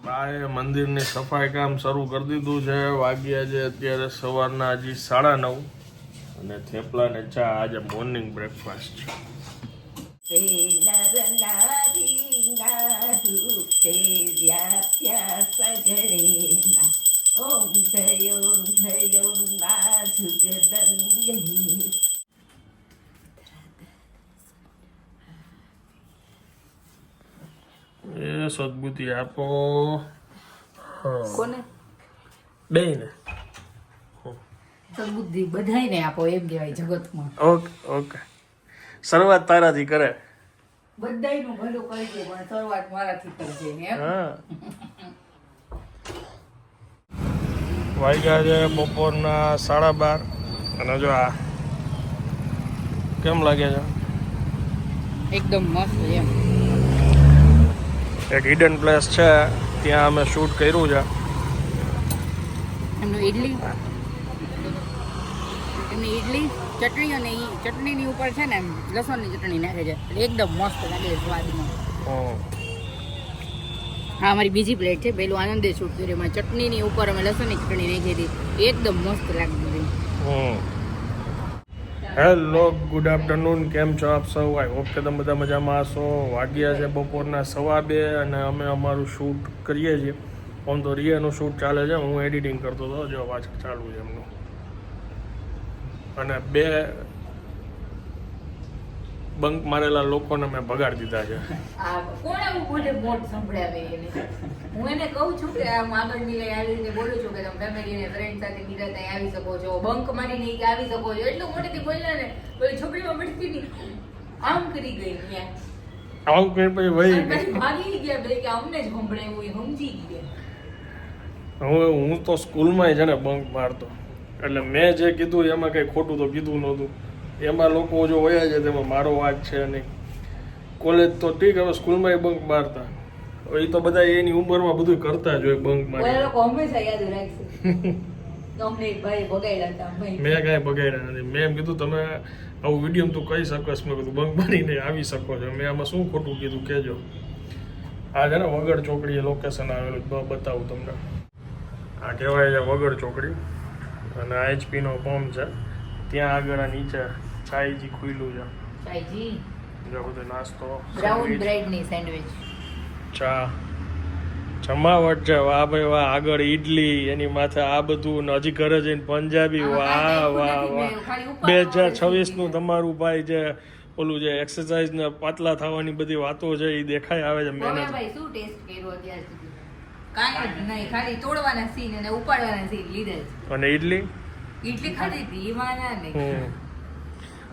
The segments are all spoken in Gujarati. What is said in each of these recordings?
બાએ મંદિરની સફાઈ કામ શરૂ કરી દીધું છે. વાગ્યા છે અત્યારે સવારના હજી 9:30 અને થેપલા ને ચા આજે મોર્નિંગ બ્રેકફાસ્ટ છે. એ સદબુદ્ધિ આપો કોને બેયને. સદબુદ્ધિ બધાયને આપો એમ કહેવાય જગતમાં. ઓકે ઓકે શરૂઆત તારાથી કરે. બધાયનું ભલું કરજે પણ શરૂઆત મારાથી કરજે એમ. હા વાગ્યા છે બપોરના 12:30 અને જો આ કેમ લાગે છે એકદમ મસ્ત એમ. એક હિડન પ્લેસ છે ત્યાં અમે શૂટ કર્યું છે. એમની ઈડલી ચટણી અને ઈ ચટણીની ઉપર છે ને લસણની ચટણી નાખે છે એટલે એકદમ મસ્ત લાગે છે સ્વાદમાં. હા અમારી બીજી પ્લેટ છે. પેલું આનંદે શૂટ કર્યું એમાં ચટણીની ઉપર અમે લસણની ચટણી નાખી હતી એકદમ મસ્ત લાગતી હતી. હેલો ગુડ આફ્ટરનૂન, કેમ છો આપ સૌ? આઈ હોપ કે તમે બધા મજામાં હશો. વાગ્યા છે બપોરના 2:15 અને અમે અમારું શૂટ કરીએ છીએ. આમ તો રિયાનું શૂટ ચાલે છે, હું એડિટિંગ કરતો હતો, જો પાછળ ચાલુ છે એમનું. અને 2 બંક મારેલા લોકોને મેં ભગાડી દીધા છે. કોણ એવું બોલે મોટ સંભળાવે એને? હું એને કહું છું કે આમ આગળ નીલે આવી રીતે બોલું છું કે તમે ફેમિલી ને ફ્રેન્ડ સાથે નિરાતે આવી શકો છો, બંક મારીને ઈ આવી શકો છો. એટલું મોટેથી બોલ્યા ને પેલી છોકરીમાં પડતી ની આમ કરી ગઈ ત્યાં. આવું કઈ પછી વહી પછી ભાગી ગયા બે કે અમને જ સંભળાવ્યું એ સમજી ગયા. હવે હું તો સ્કૂલમાં છે ને બંક મારતો, એટલે મેં જે કીધું એમાં કંઈ ખોટું તો કીધું નહોતું. એમાં લોકો જો વયા છે તેમાં મારો વાંક છે નહીં. કોલેજ તો ઠીક, હવે સ્કૂલમાં એ બંક મારતા. હવે એ તો બધા એની ઉંમરમાં બધું કરતા જ હોય બંક મારી. લોકો હંમેશા યાદ રાખશે અમને એક ભાઈ બગાડ્યા હતા. મેં કાંઈ બગાડ્યા નથી. મેં એમ કીધું તમે આવું વિડીયો તું કહી શકો છો, મેં કીધું બંક મારીને આવી શકો છો. મેં આમાં શું ખોટું કીધું કહેજો. આ છે ને વગડ ચોકડીએ લોકેશન આવેલું બતાવું તમને. આ કહેવાય છે વગડ ચોકડી અને HP નો પંપ છે ત્યાં આગળ. આ નીચે ચાયજી ખુલ્લું છે. ચાયજી જો બધો નાસ્તો, બ્રાઉન બ્રેડ ની સેન્ડવિચ, ચા, જમાવટ છે. વાહ ભાઈ વાહ. આગળ ઈડલી, એની માથે આ બધું, ને હજી ઘરે જઈને પંજાબી. વાહ વાહ વાહ. 2026 નું તમારું ભાઈ જે ઓલું જે એક્સરસાઇઝ ને પાતળા થવાની બધી વાતો છે એ દેખાય આવે છે. મહેનત ભાઈ શું ટેસ્ટ કર્યો અત્યાર સુધી? કાંઈ જ નહીં, ખાલી તોડવાના સીન અને ઉપાડવાના સીન લીધા છે. અને ઈડલી ખાધી હતી એમાં ના નહીં.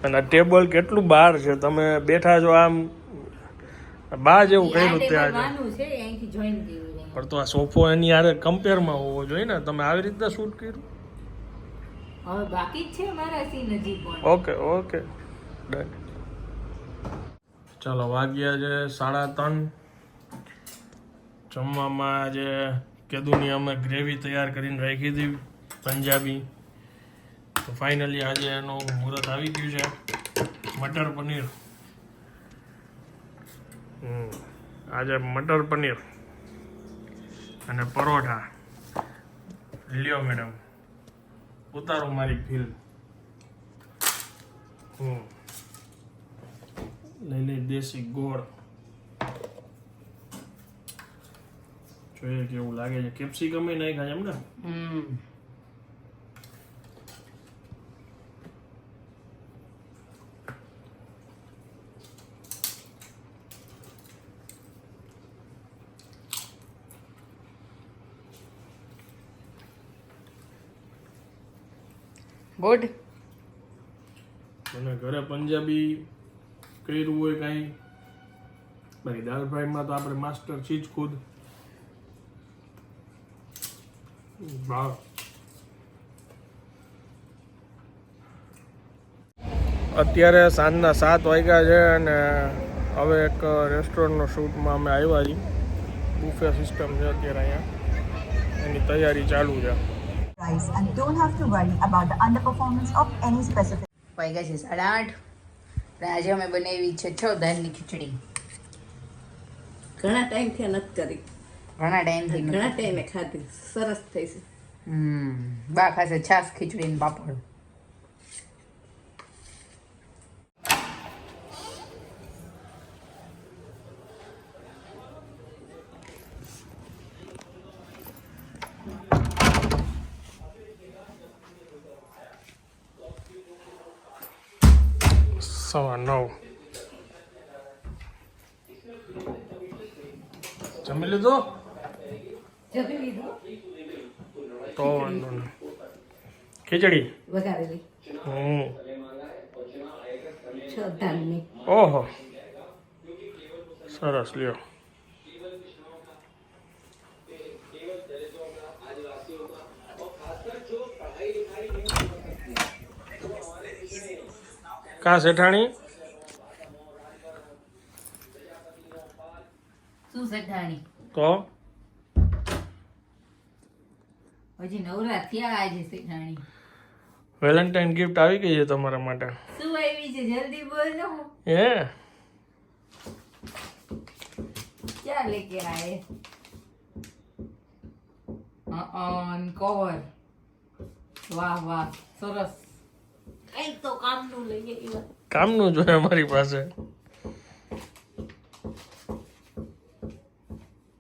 અને આ ટેબલ કેટલું બહાર છે, તમે બેઠા છો આમ બા જેવું કર્યું ત્યાં છે અહીંથી જોઈન કર્યું. પણ તો આ સોફો એની યારે કમ્પેરમાં હોવો જોઈએ ને. તમે આવી રીતના શૂટ કર્યું? હવે બાકી જ છે મારા સીન હજી પણ. Okay okay done. ચાલો વાગ્યા છે 3:30. જમવામાં આજે કેદુની અમે ગ્રેવી તૈયાર કરીને રાખી હતી પંજાબી. તો ફાઇનલી આજે એનું મુહૂર્ત આવી ગયું છે. મટર પનીર. આજે મટર પનીર અને પરોઠા. લ્યો મેડમ, ઉતારો મારી ફીલ. લઈ લઈ દેશી ગોળ. જોઈએ કેવું લાગે છે. કેપ્સિકમ એ નહીં ખાય એમ ને? ગુડ. મને ઘરે પંજાબી કર્યું હોય કાંઈ, બાકી દાલ ફ્રાયમાં તો આપણે માસ્ટર છીએ જ ખુદ. ભાવ અત્યારે સાંજના 7 વાગ્યા છે અને હવે એક રેસ્ટોરન્ટનો શૂટમાં અમે આવ્યા છીએ. બુફે સિસ્ટમ છે અત્યારે અહીંયા, એની તૈયારી ચાલુ છે. And don't have to worry about the underperformance of any specific. વાગ્યા છે 8:30. આજે અમે બનાવી છે 6 દાળની ખીચડી. ઘણા ટાઈમથી નથી કરી. ઘણા ટાઈમથી ઘણા ટાઈમે ખાધી સરસ થઈ છે. બા ખાશે છાસ ખીચડી ને પાપડ. સવા 9. જમી લીધું જમી લીધું તો વાંધો નહીં. ખીચડી વઘારેલી હમ 6 ધાનની. ઓહો સરસ લ્યો. કા શેઠાણી શું સઠાણી તો હજી નવરા થયા આજે શેઠાણી. વેલેન્ટાઇન ગિફ્ટ આવી ગઈ છે તમારા માટે. શું આવી છે જલ્દી બોલો. હે क्या लेके आए? कवर. વાહ વાહ સરસ. કઈક તો કામનું લઈએ એવા. કામનું જોઈએ અમારી પાસે.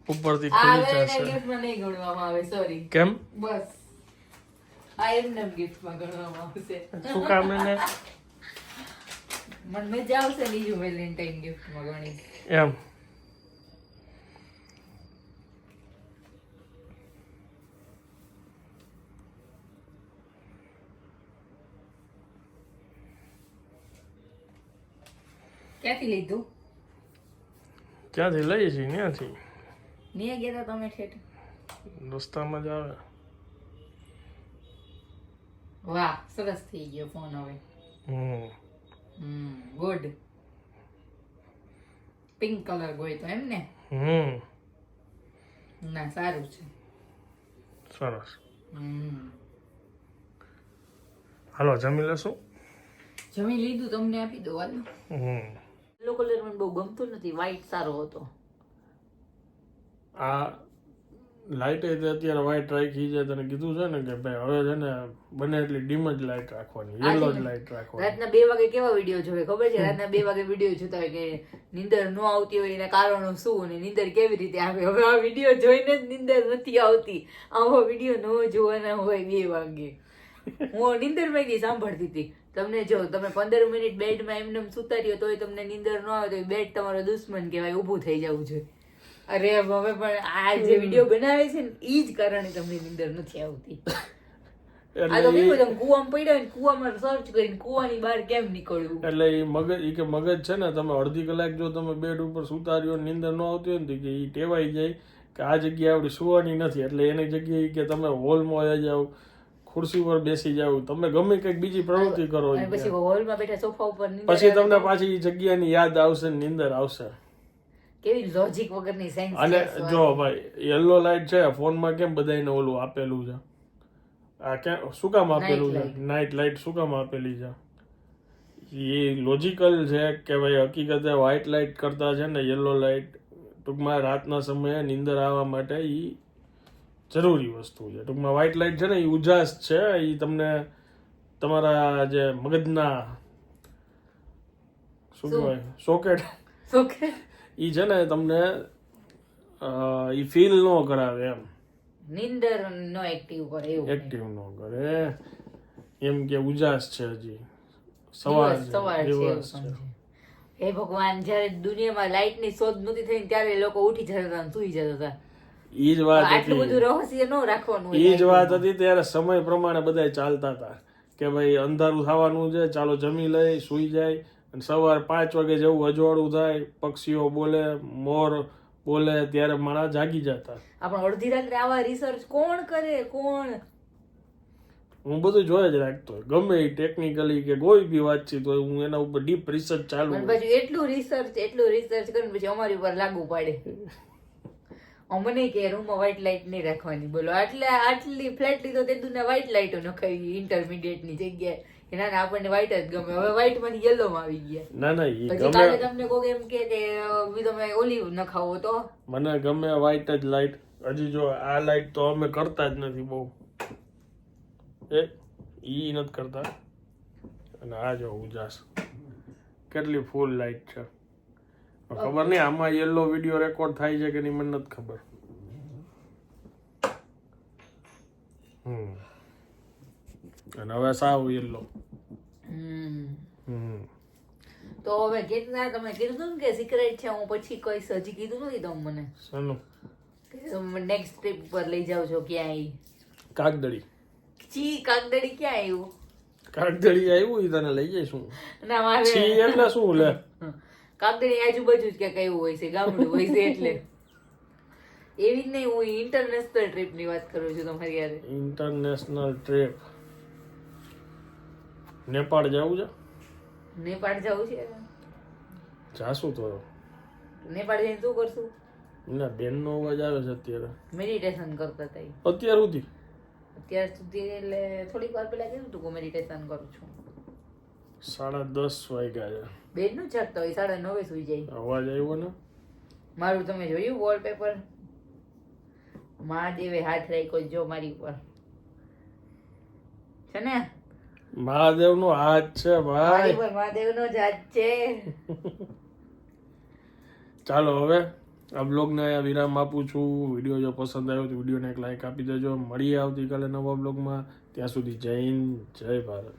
ઉપરથી આ ખુલ્લી વેલેન્ટાઇન જશે. ગિફ્ટમાં નહીં ગણવામાં આવે સોરી. કેમ બસ આ એમને ગિફ્ટમાં ગણવામાં આવશે. શું કામ એને મને મજા આવશે બીજું વેલેન્ટાઇન ગિફ્ટમાં ગણી. એમ ક્યાંથી લીધું? ક્યાંથી લઈએ છીએ ત્યાંથી નહીં ગયા તા તમે ઠેઠ? રસ્તામાં જ આવે. વાહ સરસ થઈ ગયો ફોન હવે. ગુડ. પિંક કલર ગોય તો એમ ને? ના સારું છે. સરસ. હાલો જમી લેશું. જમી લીધું તમને આપી દો હાલો. યલો કલર મને બહુ ગમતો નથી, વ્હાઈટ સારો હતો. આ લાઇટ અત્યારે વ્હાઈટ રાખી છે. તને કીધું છે ને કે ભાઈ હવે છે ને બને એટલી ડીમ જ લાઇટ રાખવાની, યેલો જ લાઇટ રાખવાની. રાતના 2 વાગે કેવા વિડીયો જોવે ખબર છે? રાતના 2 વાગે વિડીયો જોતા હોય કે નીંદર ન આવતી હોય એના કારણો શું અને નીંદર કેવી રીતે આવે. હવે આ વિડીયો જોઈને જ નીંદર નથી આવતી. આવો વિડીયો ન જોવાના હોય 2 વાગે. હું નીંદરમાં ગઈ સાંભળતી હતી. તમને જો તમે 15 મિનિટ બેડમાં એમને સુતા રહ્યો તોય તમને નીંદર ન આવે તો બેડ તમારો દુશ્મન કહેવાય, ઊભું થઈ જવું જોઈએ. અરે હવે પણ આ જે વિડીયો બનાવે છે ને ઈ જ કારણે તમને નીંદર નથી આવતી. આ તો કેવું તમે કુવામાં પડ્યા હોય કુવામાં સર્ચ કરીને કુવાની બહાર કેમ નીકળવું. એટલે એ મગજ છે ને, તમે અડધી કલાક જો તમે બેડ ઉપર સુતા રહ્યો નીંદર ન આવતી હોય ને કે એ ટેવાઈ જાય કે આ જગ્યાએ આપણી સુવાની નથી, એટલે એની જગ્યાએ કે તમે હોલમાં આવી જાઓ, ખુરશી પર બેસી જાવ, તમે ગમે કંઈક બીજી પ્રવૃત્તિ કરો, પછી હોલમાં બેઠા સોફા ઉપર પછી તમને પાછી જગ્યાની યાદ આવશે, નીંદર આવશે. કેવી લોજિક વગરની સેન્સ. અને જો ભાઈ યલો લાઇટ છે ફોનમાં કેમ બધાને ઓલું આપેલું છે, આ કેમ શું કામ આપેલું છે, નાઇટ લાઇટ શું કામ આપેલી છે? એ લોજિકલ છે કે ભાઈ હકીકતે વ્હાઇટ લાઇટ કરતા છે ને યલો લાઇટ ટૂંકમાં રાતના સમયે નીંદર આવવા માટે એ જરૂરી વસ્તુ છે. ટૂંકમાં વ્હાઇટ લાઇટ છે ને એ ઉજાસ છે, એ તમને તમારા જે મગજના શું કહેવાય સોકેટ ઈ છે ને તમને ઈ ફીલ ન કરાવે, એમ નીંદર નો એક્ટિવ કરે, એવું એક્ટિવ ન કરે, એમ કે ઉજાસ છે, હજી સવાર દિવસ છે. હે ભગવાન, જયારે દુનિયામાં લાઇટ ની શોધ નહોતી થઈ ત્યારે લોકો ઉઠી જતા હતા સુઈ જતા હતા. ઈ જ વાત આટલું બધું રહસ્ય ન રાખવાનું. ઈ જ વાત હતી ત્યારે સમય પ્રમાણે બધા ચાલતા હતા કે ભાઈ અંધારું થવાનું છે, ચાલો જમી લઈ સુઈ જાય, અને સવાર 5 વાગે જેવું અજવાળું થાય, પક્ષીઓ બોલે, મોર બોલે ત્યારે માણસ જાગી જતા. આપણે અડધી રાત્રે આવા રિસર્ચ કોણ કરે? કોણ? હું બધું જોઈ જ રાખતો, ગમે એ ટેકનિકલી કે કોઈ બી વાતચીત હોય હું એના ઉપર ડીપ રિસર્ચ ચાલુ. પછી એટલું રિસર્ચ કરીને પછી અમારી ઉપર લાગુ પાડે. મને કે રૂમમાં વ્હાઇટ લાઇટ નહીં રાખવાની, બોલો આટલી ફ્લેટ લીધો તે દુના વ્હાઇટ લાઇટો નખાવી ઇન્ટરમીડિયેટ ની જગ્યાએ. ના આપણને વ્હાઇટ જ ગમે, હવે વ્હાઇટ માંથી યલો માં આવી ગયા. ના પછી કાલે તમને કોઈ એમ કે તમે ઓલી નખાવો તો મને ગમે વ્હાઇટ જ લાઇટ, હજી જો આ લાઈટ તો અમે કરતા જ નથી બહુ, ઈ નથી કરતા. અને આ જો ઉજાસ કેટલી ફૂલ લાઈટ છે. ખબર નહીં આમાં યલો વિડીયો રેકોર્ડ થાય છે કે નહીં મને નથી ખબર. અને હવે સાવ યલો. તો હવે કેટલા તમે કીધું હતું ને કે સિક્રેટ છે, હું પછી કઈશ, હજી કીધું નથી તમે મને શાનું? નેક્સ્ટ ટ્રીપ પર લઈ જાવ છો ક્યાં? કાગદડી. કાગદડી ક્યાં આવ્યું? કાગદડી આવ્યું ઈ તને લઈ જઈશું. ના મારે છી એટલે શું લે? કાગદડી આજુબાજુ જ ક્યાંક આવ્યું હોય છે, ગામડું હોય છે એટલે. એવી જ નહીં, હું ઇન્ટરનેશનલ ટ્રીપ ની વાત કરું છું તમારી યારે. ઇન્ટરનેશનલ ટ્રીપ નેપાળ જવું છે? નેપાળ જવું છે? જાશું તો. નેપાળ જઈને શું કરશું? ના બેનનો અવાજ આવે છે અત્યારે. મેડિટેશન કરતા હતા અત્યાર સુધી? અત્યાર સુધી એટલે થોડીક વાર પહેલા કીધું તું કે મેડિટેશન કરું છું. 10:30 વાગ્યા છે. બેડ નું જાગતા હોય 9:30 સુઈ જાય. અવાજ આવ્યો ને? મારું તમે જોયું વોલપેપર? મહાદેવે હાથ રાખ્યો જો મારી ઉપર છે ને. મહાદેવ નો હાથ છે ભાઈ. મહાદેવ નો જ હાથ છે. ચાલો હવે આ બ્લોગને અહીંયા વિરામ આપું છું. વિડીયો જો પસંદ આવ્યો તો વિડીયોને એક લાઈક આપી દેજો. મળીએ આવતીકાલે નવા બ્લોગમાં. ત્યાં સુધી જય હિન્દ, જય ભારત.